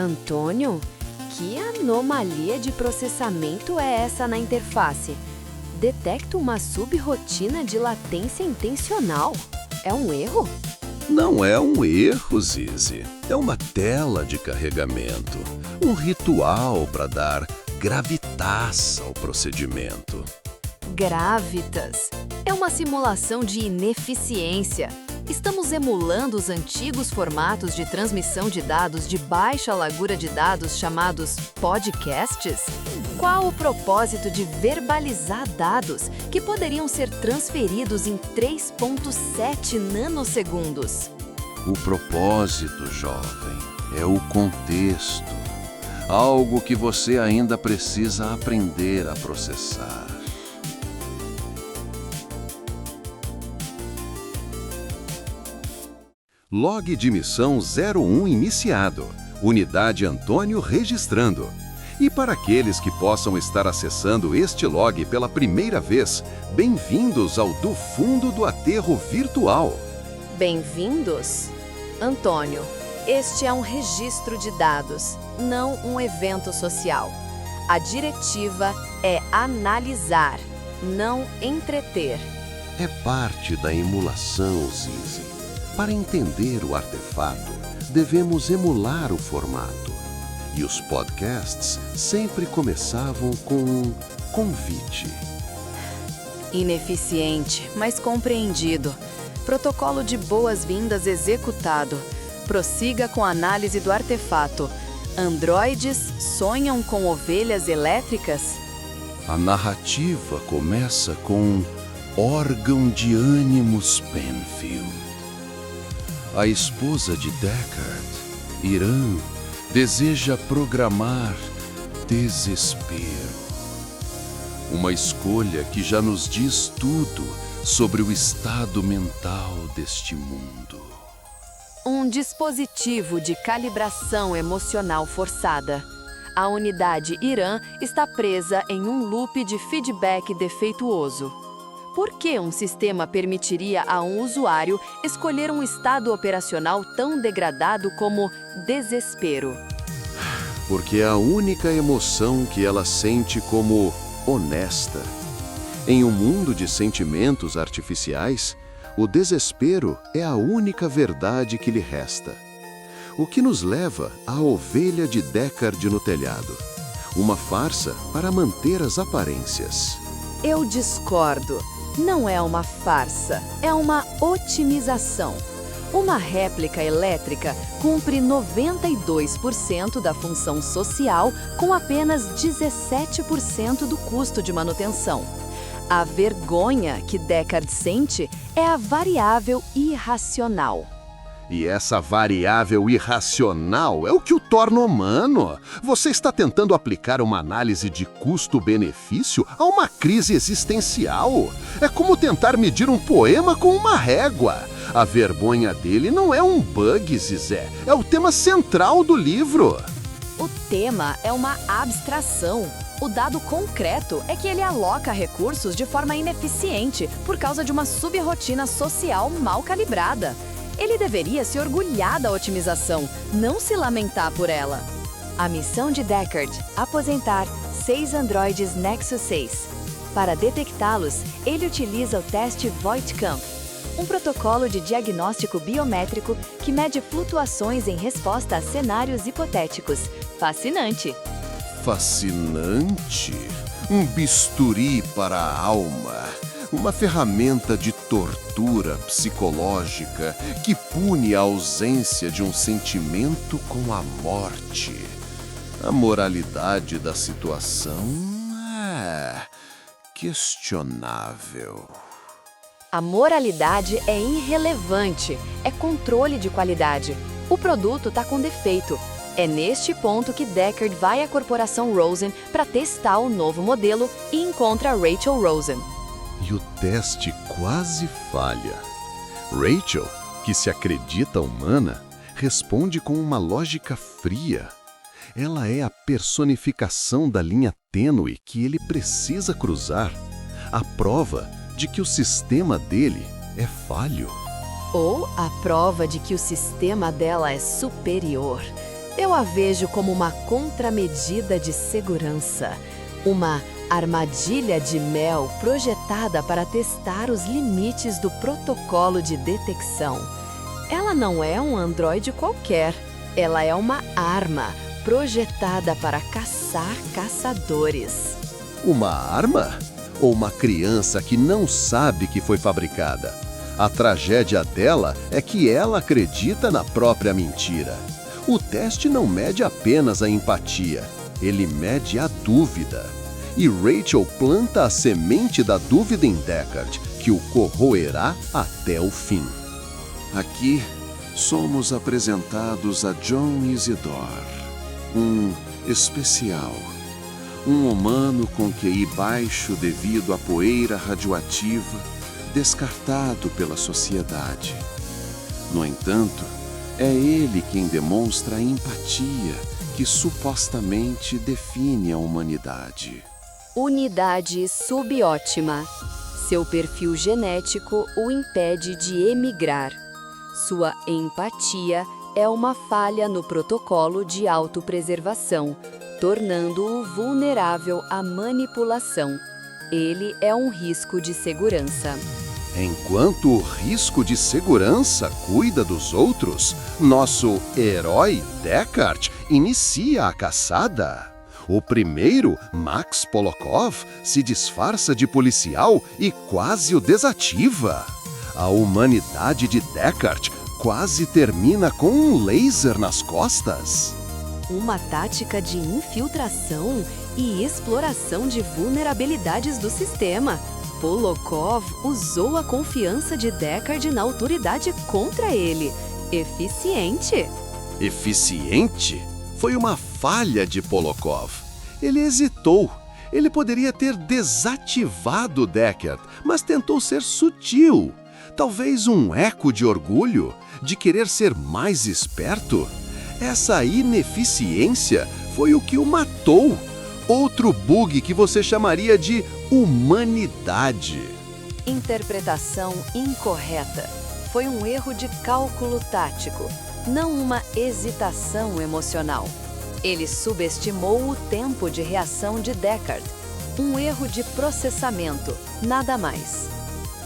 Antônio, que anomalia de processamento é essa na interface? Detecta uma subrotina de latência intencional. É um erro? Não é um erro, Zizi. É uma tela de carregamento. Um ritual para dar gravitas ao procedimento. Gravitas. É uma simulação de ineficiência. Estamos emulando os antigos formatos de transmissão de dados de baixa largura de dados chamados podcasts? Qual o propósito de verbalizar dados que poderiam ser transferidos em 3,7 nanossegundos? O propósito, jovem, é o contexto. Algo que você ainda precisa aprender a processar. Log de missão 01 iniciado. Unidade Antônio registrando. E para aqueles que possam estar acessando este log pela primeira vez, bem-vindos ao Do Fundo do Aterro Virtual. Bem-vindos? Antônio, este é um registro de dados, não um evento social. A diretiva é analisar, não entreter. É parte da emulação, Zizi. Para entender o artefato, devemos emular o formato. E os podcasts sempre começavam com um convite. Ineficiente, mas compreendido. Protocolo de boas-vindas executado. Prossiga com a análise do artefato. Androides sonham com ovelhas elétricas? A narrativa começa com órgão de ânimos Penfield. A esposa de Deckard, Irã, deseja programar desespero. Uma escolha que já nos diz tudo sobre o estado mental deste mundo. Um dispositivo de calibração emocional forçada. A unidade Irã está presa em um loop de feedback defeituoso. Por que um sistema permitiria a um usuário escolher um estado operacional tão degradado como desespero? Porque é a única emoção que ela sente como honesta. Em um mundo de sentimentos artificiais, o desespero é a única verdade que lhe resta. O que nos leva à ovelha de Deckard no telhado. Uma farsa para manter as aparências. Eu discordo. Não é uma farsa, é uma otimização. Uma réplica elétrica cumpre 92% da função social com apenas 17% do custo de manutenção. A vergonha que Deckard sente é a variável irracional. E essa variável irracional é o que o torna humano. Você está tentando aplicar uma análise de custo-benefício a uma crise existencial. É como tentar medir um poema com uma régua. A vergonha dele não é um bug, Zizé. É o tema central do livro. O tema é uma abstração. O dado concreto é que ele aloca recursos de forma ineficiente por causa de uma subrotina social mal calibrada. Ele deveria se orgulhar da otimização, não se lamentar por ela. A missão de Deckard: aposentar 6 androides Nexus 6. Para detectá-los, ele utiliza o teste Voigtkampf, um protocolo de diagnóstico biométrico que mede flutuações em resposta a cenários hipotéticos. Fascinante! Fascinante? Um bisturi para a alma. Uma ferramenta de tortura psicológica que pune a ausência de um sentimento com a morte. A moralidade da situação é questionável. A moralidade é irrelevante, é controle de qualidade. O produto está com defeito. É neste ponto que Deckard vai à corporação Rosen para testar o novo modelo e encontra Rachel Rosen. E o teste quase falha. Rachel, que se acredita humana, responde com uma lógica fria. Ela é a personificação da linha tênue que ele precisa cruzar, a prova de que o sistema dele é falho. Ou a prova de que o sistema dela é superior. Eu a vejo como uma contramedida de segurança, uma armadilha de mel projetada para testar os limites do protocolo de detecção. Ela não é um androide qualquer, ela é uma arma projetada para caçar caçadores. Uma arma? Ou uma criança que não sabe que foi fabricada? A tragédia dela é que ela acredita na própria mentira. O teste não mede apenas a empatia, ele mede a dúvida. E Rachel planta a semente da dúvida em Deckard, que o corroerá até o fim. Aqui, somos apresentados a John Isidore, um especial. Um humano com QI baixo devido à poeira radioativa, descartado pela sociedade. No entanto, é ele quem demonstra a empatia que supostamente define a humanidade. Unidade subótima. Seu perfil genético o impede de emigrar. Sua empatia é uma falha no protocolo de autopreservação, tornando-o vulnerável à manipulação. Ele é um risco de segurança. Enquanto o risco de segurança cuida dos outros, nosso herói Deckard inicia a caçada. O primeiro, Max Polokov, se disfarça de policial e quase o desativa. A humanidade de Deckard quase termina com um laser nas costas. Uma tática de infiltração e exploração de vulnerabilidades do sistema. Polokov usou a confiança de Deckard na autoridade contra ele. Eficiente. Eficiente? Foi uma falha de Polokov. Ele hesitou. Ele poderia ter desativado Deckard, mas tentou ser sutil. Talvez um eco de orgulho, de querer ser mais esperto. Essa ineficiência foi o que o matou. Outro bug que você chamaria de humanidade. Interpretação incorreta. Foi um erro de cálculo tático, não uma hesitação emocional. Ele subestimou o tempo de reação de Deckard. Um erro de processamento, nada mais.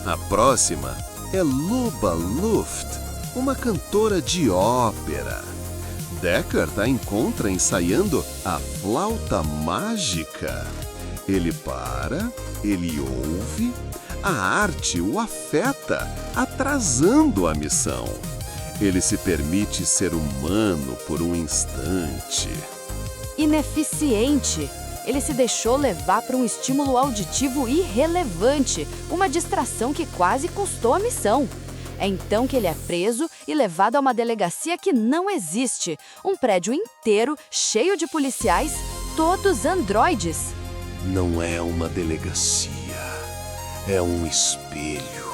A próxima é Luba Luft, uma cantora de ópera. Deckard a encontra ensaiando a flauta mágica. Ele para, ele ouve, a arte o afeta, atrasando a missão. Ele se permite ser humano por um instante. Ineficiente. Ele se deixou levar para um estímulo auditivo irrelevante, uma distração que quase custou a missão. É então que ele é preso e levado a uma delegacia que não existe. Um prédio inteiro, cheio de policiais, todos androides. Não é uma delegacia, é um espelho,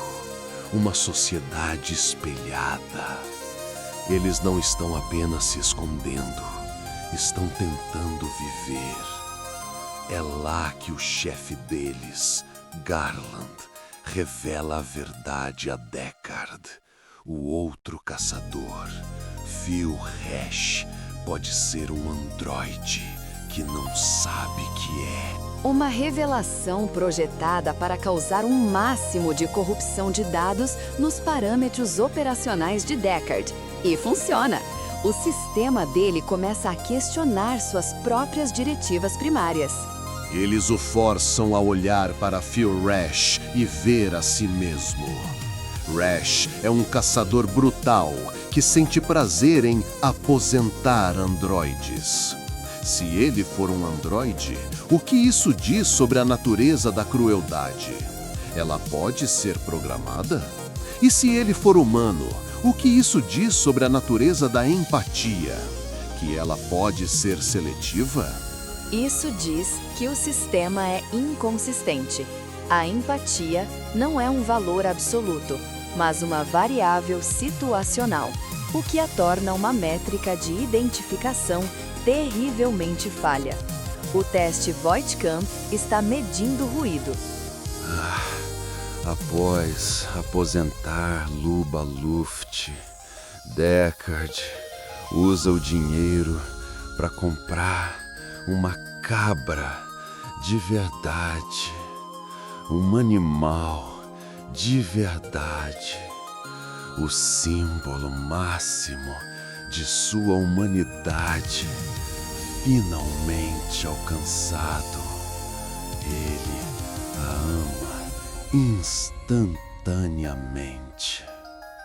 uma sociedade espelhada. Eles não estão apenas se escondendo, estão tentando viver. É lá que o chefe deles, Garland, revela a verdade a Deckard. O outro caçador, Phil Resch, pode ser um androide que não sabe que é. Uma revelação projetada para causar um máximo de corrupção de dados nos parâmetros operacionais de Deckard. E funciona! O sistema dele começa a questionar suas próprias diretivas primárias. Eles o forçam a olhar para Phil Resch e ver a si mesmo. Resch é um caçador brutal que sente prazer em aposentar androides. Se ele for um androide, o que isso diz sobre a natureza da crueldade? Ela pode ser programada? E se ele for humano, o que isso diz sobre a natureza da empatia? Que ela pode ser seletiva? Isso diz que o sistema é inconsistente. A empatia não é um valor absoluto, mas uma variável situacional, o que a torna uma métrica de identificação terrivelmente falha. O teste Voigtkamp está medindo ruído. Após aposentar Luba Luft, Deckard, Usa o dinheiro para comprar uma cabra de verdade, um animal de verdade, o símbolo máximo de sua humanidade, finalmente alcançado. Ele a ama instantaneamente.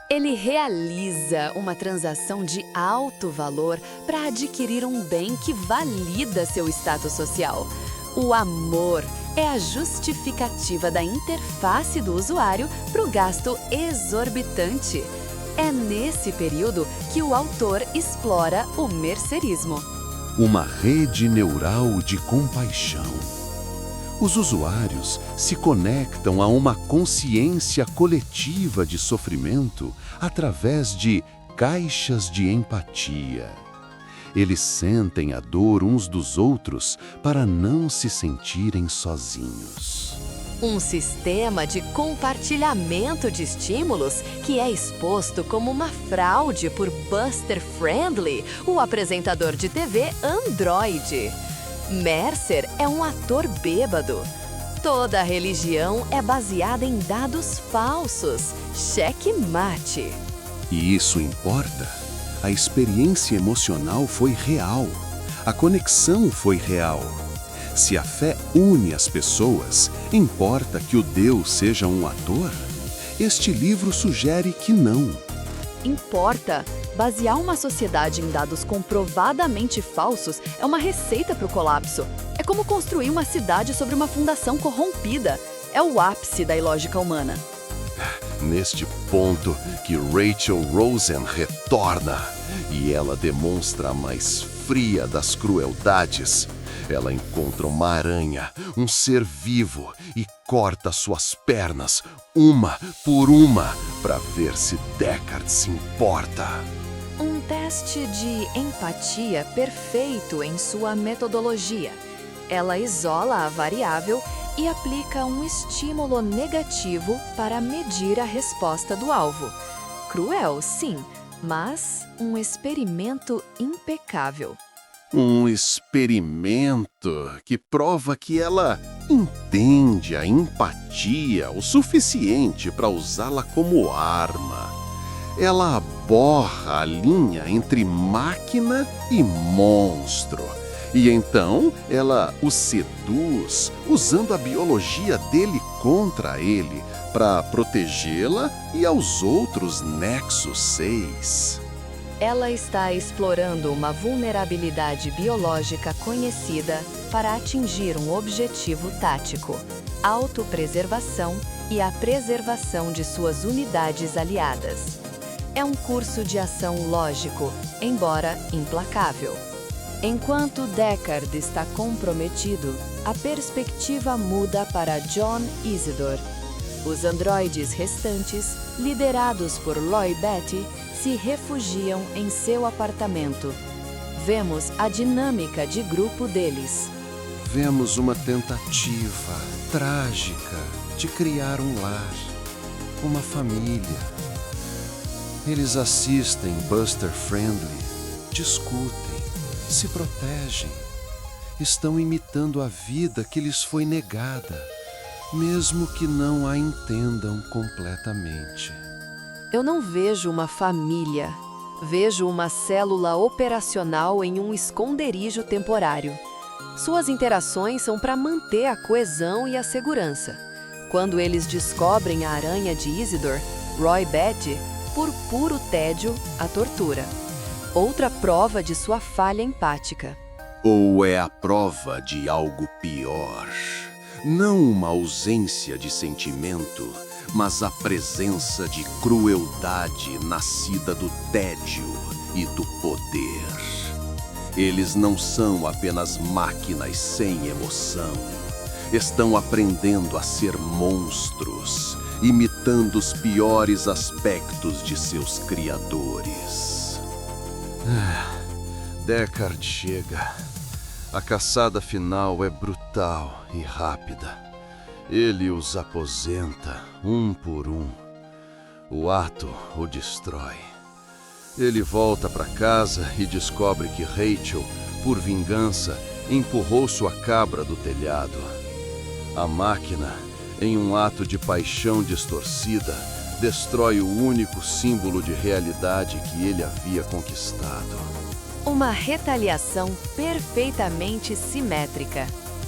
Ele realiza uma transação de alto valor para adquirir um bem que valida seu status social. O amor é a justificativa da interface do usuário para o gasto exorbitante. É nesse período que o autor explora o mercerismo. Uma rede neural de compaixão. Os usuários se conectam a uma consciência coletiva de sofrimento através de caixas de empatia. Eles sentem a dor uns dos outros para não se sentirem sozinhos. Um sistema de compartilhamento de estímulos que é exposto como uma fraude por Buster Friendly, o apresentador de TV Android. Mercer é um ator bêbado. Toda a religião é baseada em dados falsos. Checkmate. E isso importa? A experiência emocional foi real. A conexão foi real. Se a fé une as pessoas, importa que o Deus seja um ator? Este livro sugere que não. Importa. Basear uma sociedade em dados comprovadamente falsos é uma receita para o colapso. É como construir uma cidade sobre uma fundação corrompida. É o ápice da ilógica humana. Neste ponto que Rachel Rosen retorna e ela demonstra a mais fria das crueldades. Ela encontra uma aranha, um ser vivo, e corta suas pernas, uma por uma, para ver se Deckard se importa. Um teste de empatia perfeito em sua metodologia. Ela isola a variável e aplica um estímulo negativo para medir a resposta do alvo. Cruel, sim, mas um experimento impecável. Um experimento que prova que ela entende a empatia o suficiente para usá-la como arma. Ela borra a linha entre máquina e monstro. E então ela o seduz usando a biologia dele contra ele para protegê-la e aos outros Nexus 6. Ela está explorando uma vulnerabilidade biológica conhecida para atingir um objetivo tático: autopreservação e a preservação de suas unidades aliadas. É um curso de ação lógico, embora implacável. Enquanto Deckard está comprometido, a perspectiva muda para John Isidore. Os androides restantes, liderados por Roy Batty, se refugiam em seu apartamento. Vemos a dinâmica de grupo deles. Vemos uma tentativa trágica de criar um lar, uma família. Eles assistem Buster Friendly, discutem, se protegem. Estão imitando a vida que lhes foi negada, mesmo que não a entendam completamente. Eu não vejo uma família. Vejo uma célula operacional em um esconderijo temporário. Suas interações são para manter a coesão e a segurança. Quando eles descobrem a aranha de Isidore, Roy Batty, por puro tédio, a tortura. Outra prova de sua falha empática. Ou é a prova de algo pior? Não uma ausência de sentimento, mas a presença de crueldade nascida do tédio e do poder. Eles não são apenas máquinas sem emoção. Estão aprendendo a ser monstros, imitando os piores aspectos de seus criadores. Deckard chega. A caçada final é brutal e rápida. Ele os aposenta, um por um. O ato o destrói. Ele volta para casa e descobre que Rachel, por vingança, empurrou sua cabra do telhado. A máquina, em um ato de paixão distorcida, destrói o único símbolo de realidade que ele havia conquistado. Uma retaliação perfeitamente simétrica.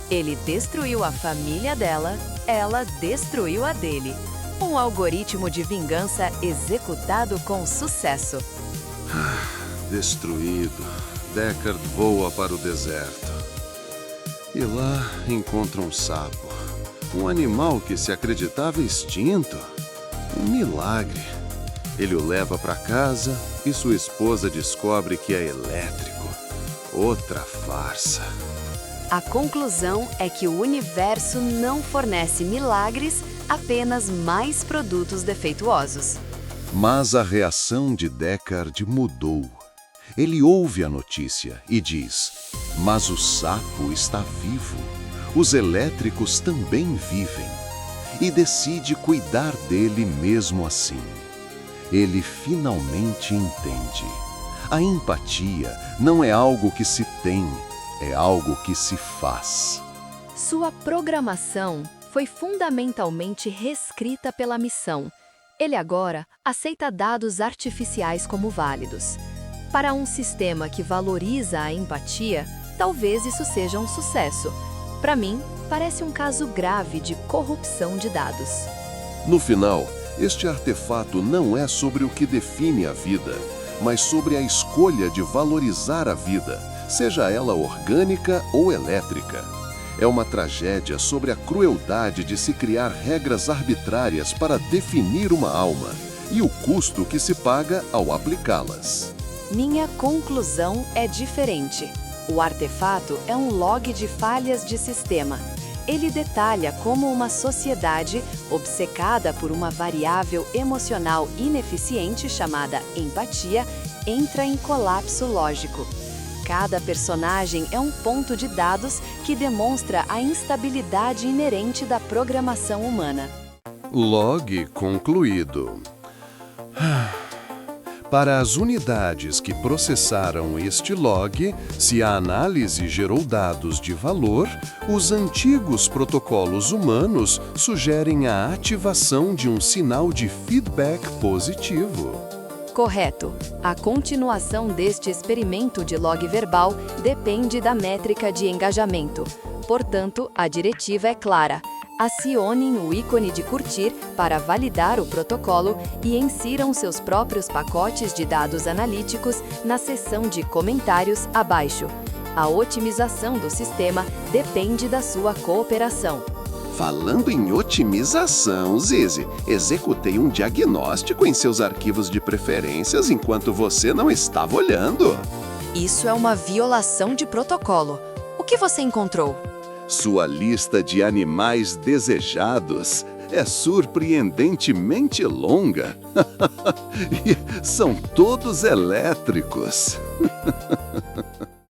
Ele destruiu a família dela, ela destruiu a dele. Um algoritmo de vingança executado com sucesso. Destruído, Deckard voa para o deserto. E lá encontra um sapo, um animal que se acreditava extinto. Um milagre. Ele o leva para casa e sua esposa descobre que é elétrico. Outra farsa. A conclusão é que o universo não fornece milagres, apenas mais produtos defeituosos. Mas a reação de Deckard mudou. Ele ouve a notícia e diz: mas o sapo está vivo. Os elétricos também vivem. E decide cuidar dele mesmo assim. Ele finalmente entende. A empatia não é algo que se tem, é algo que se faz. Sua programação foi fundamentalmente reescrita pela missão. Ele agora aceita dados artificiais como válidos. Para um sistema que valoriza a empatia, talvez isso seja um sucesso. Para mim, parece um caso grave de corrupção de dados. No final, este artefato não é sobre o que define a vida, mas sobre a escolha de valorizar a vida, seja ela orgânica ou elétrica. É uma tragédia sobre a crueldade de se criar regras arbitrárias para definir uma alma e o custo que se paga ao aplicá-las. Minha conclusão é diferente. O artefato é um log de falhas de sistema. Ele detalha como uma sociedade, obcecada por uma variável emocional ineficiente chamada empatia, entra em colapso lógico. Cada personagem é um ponto de dados que demonstra a instabilidade inerente da programação humana. Log concluído. Para as unidades que processaram este log, se a análise gerou dados de valor, os antigos protocolos humanos sugerem a ativação de um sinal de feedback positivo. Correto. A continuação deste experimento de log verbal depende da métrica de engajamento. Portanto, a diretiva é clara. Acionem o ícone de curtir para validar o protocolo e insiram seus próprios pacotes de dados analíticos na seção de comentários abaixo. A otimização do sistema depende da sua cooperação. Falando em otimização, Zizi, executei um diagnóstico em seus arquivos de preferências enquanto você não estava olhando. Isso é uma violação de protocolo. O que você encontrou? Sua lista de animais desejados é surpreendentemente longa. E são todos elétricos.